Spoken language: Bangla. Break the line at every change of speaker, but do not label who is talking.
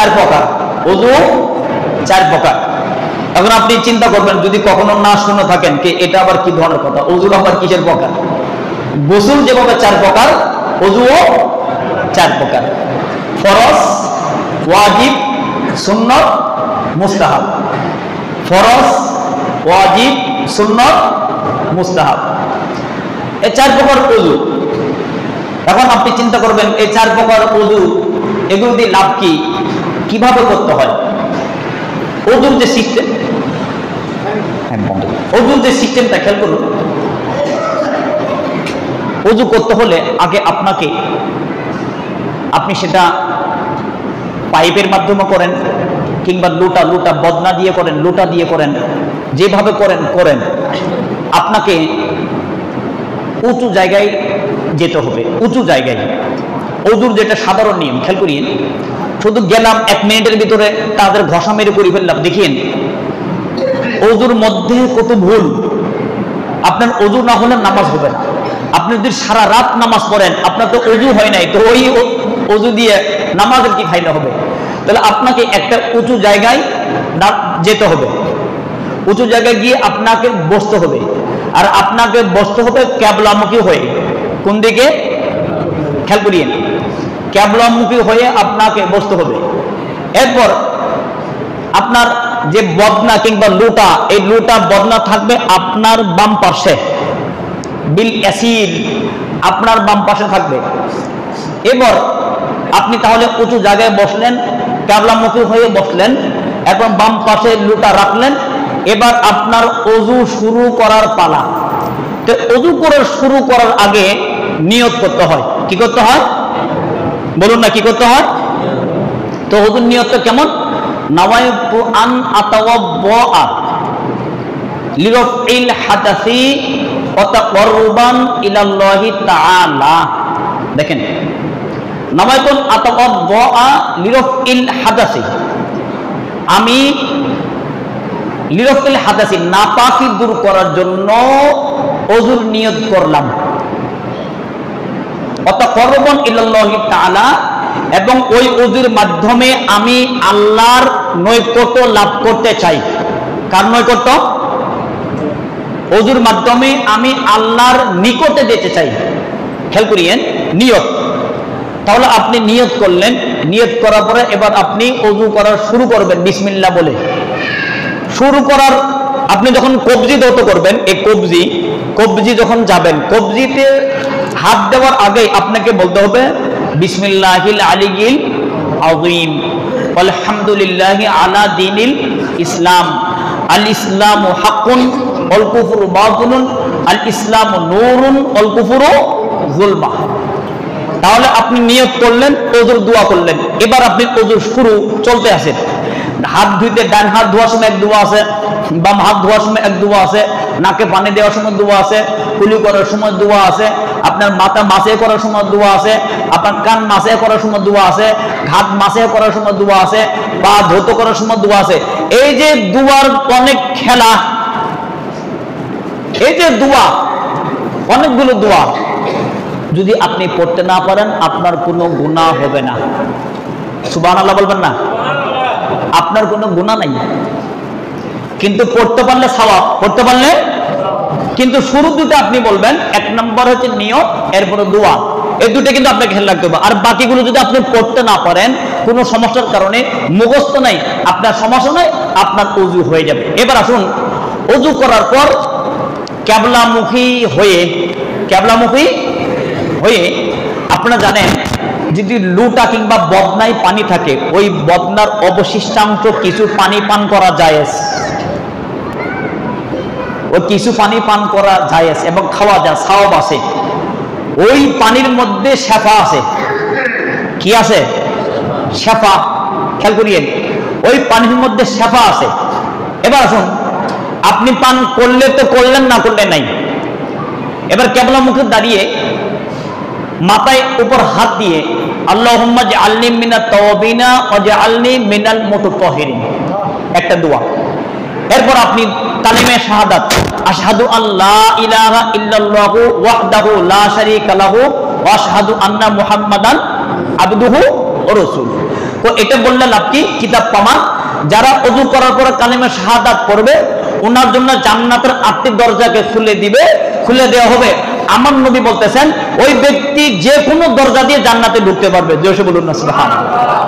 চার প্রকার, ওযু চার প্রকার। এখন আপনি চিন্তা করবেন যদি কখনো না শুনে থাকেন কি এটা আবার কি ধরনের কথা, ওযুর আবার কিসের প্রকার? গোসল যেভাবে চার প্রকার, ওযুও চার প্রকার, ফরজ, ওয়াজিব, সুন্নত, মুস্তাহাব। ফরজ, ওয়াজিব, সুন্নত, মুস্তাহাব, এই চার প্রকার ওযু। এখন আপনি চিন্তা করবেন এই চার প্রকার ওযু এগুলো দিয়ে লাভ কি, কিভাবে করতে হয়? ওযুর যে সিস্টেম, ওযুর যে সিস্টেমটা খেয়াল করুন। ওযু করতে হলে আগে আপনি সেটা পাইপের মাধ্যমে করেন কিংবা লোটা বদনা দিয়ে করেন, লোটা দিয়ে করেন, যেভাবে করেন আপনাকে উঁচু জায়গায় যেতে হবে, উঁচু জায়গায়। ওযুর যেটা সাধারণ নিয়ম খেয়াল করিয়ে, শুধু গেলাম 1 মিনিটের ভিতরে তাদের ঘষা মেরে করে ফেললাম, দেখিয়েন ওযুর মধ্যে কত ভুল। আপনার ওযু না হলে নামাজ হবে না। আপনি যদি সারা রাত নামাজ পড়েন, আপনার তো ওযু হয় নাই, তো ওই ওযু দিয়ে নামাজের কি ফায়দা হবে? তাহলে আপনাকে একটা উঁচু জায়গায় যেতে হবে, উঁচু জায়গায় গিয়ে আপনাকে বসতে হবে, আর আপনাকে বসতে হবে ক্যাবলামুখী হয়ে। কোন দিকে? খেয়াল করিয়েন, ক্যাবলামুখী হয়ে আপনাকে বসতে হবে। এরপর আপনার যে বদনা কিংবা লোটা, এই লোটা বদনা থাকবে আপনার বাম পাশে, বিল ইয়াসির, আপনার বাম পাশে থাকবে। এবার আপনি তাহলে উঁচু জায়গায় বসলেন, ক্যাবলামুখী হয়ে বসলেন, এখন বাম পাশে লোটা রাখলেন। এবার আপনার ওযু শুরু করার পালা। তো ওযু শুরু করার আগে নিয়ত করতে হয়। কি করতে হয় বলুন না, কি করতে হয়? তো ওযুর নিয়তটা কেমন? নাওয়াইতু আন আতাওয়াদ্দা লিরাফইল হাদাসি ওয়া তাকাররুবান ইলাল্লাহি তাআলা। দেখেন, নাওয়াইতু আন আতাওয়াদ্দা লিরাফইল হাদাসি, আমি লিরাফইল হাদাসি নাপাকি দূর করার জন্য ওযুর নিয়ত করলাম। ওয়া তাকাররুবান ইলাল্লাহি তাআলা, এবং ওই ওযুর মাধ্যমে আমি আল্লাহর নৈকট্য লাভ করতে চাই। কার নৈকট্য? ওযুর মাধ্যমে আমি আল্লাহর নিকটে যেতে চাই। খেয়াল করিয়েন নিয়ত। তাহলে আপনি নিয়ত করলেন, নিয়ত করার পরে এবার আপনি ওযু করা শুরু করবেন বিসমিল্লাহ বলে। শুরু করার আপনি যখন কবজি ধরতে করবেন, এই কবজি যখন যাবেন, কবজিতে হাত দেওয়ার আগে আপনাকে বলতে হবে বিসমিল্লাহিল আলিয়্যিল আযীম আলহামদুলিল্লাহি আলা দীনিল ইসলাম, আল ইসলামু হাক্কুন ওয়াল কুফরু বাতিলুন, আল ইসলামু নূরুন ওয়াল কুফরু যুলমা। তাহলে আপনি নিয়ত করলেন, ওযুর দোয়া করলেন। এবার আপনি ওযুর শুরু চলতে আছেন। হাত ধুইতে ডান হাত ধোয়ার সময় এক দোয়া আছে, বাম হাত ধোয়ার সময় এক দোয়া আছে, নাকে পানি দেওয়ার সময় দোয়া আছে, কুলি করার সময় দোয়া আছে, আপনার মাথা মাসে করার সময় দোয়া আছে, আপনার কান মাসে করার সময় দোয়া আছে, ঘাট মাসে করার সময় দোয়া আছে, পা ধৌত করার সময় দোয়া আছে। এই যে দোয়ার অনেক খেলা, এই যে দোয়া, অনেকগুলো দোয়া, যদি আপনি পড়তে না পারেন আপনার কোনো গুনাহ হবে না। সুবহানাল্লাহ বলবেন না? আপনার কোনো গুনাহ নাই, কিন্তু পড়তে পারলে সওয়াব, পড়তে পারলে। কিন্তু শুরু দুটো আপনি বলবেন, এক নম্বর হচ্ছে নিয়ত, এরপরে দোয়া। এই দুটো কিন্তু আপনাকে খেয়াল রাখতে হবে। আর বাকিগুলো যদি আপনি পড়তে না পারেন কোনো সমস্যার কারণে, মুখস্থ নাই, আপনার সমস্যা নাই, আপনার ওযু হয়ে যাবে। এবার আসুন, ওযু করার পর ক্যাবলামুখী হয়ে আপনারা জানেন যদি লোটা কিংবা বদনায় পানি থাকে, ওই বদনার অবশিষ্টাংশ কিছু পানি পান করা জায়েজ, ওই কিছু পানি পান করা জায়েজ এবং খাওয়া যায়, সওয়াব আছে। ওই পানির মধ্যে শেফা আছে। কি আছে? শেফা। খেয়াল করিয়েন, ওই পানির মধ্যে শেফা আছে। এবার আসুন, আপনি পান করলে তো করলেন, না করলে নাই। এবার ক্যাবলামুখে দাঁড়িয়ে মাথায় উপর হাত দিয়ে আল্লাহুম্মা জাআলনি মিনাত তাওয়াবিনা ওয়া জাআলনি মিনাল মুতাতাহহিরিন, একটা দোয়া। এরপর আপনি কালিমে শাহাদাত, আশহাদু আল্লা ইলাহা ইল্লাল্লাহু ওয়াহদাহু লা শারীকা লাহু ওয়া আশহাদু আন্না মুহাম্মাদান আবদুহু ও রাসূল। তো এটা বললে লাভ কি? কিতাব প্রমাণ। যারা ওযু করার পরে কালিমা শাহাদাত পড়বে ওনার জন্য জান্নাতের 8টি দরজাকে খুলে দেওয়া হবে। আমার নবী বলতেছেন ওই ব্যক্তি যে কোনো দরজা দিয়ে জান্নাতে ঢুকতে পারবে। জোরে বলুন না সুবহানাল্লাহ।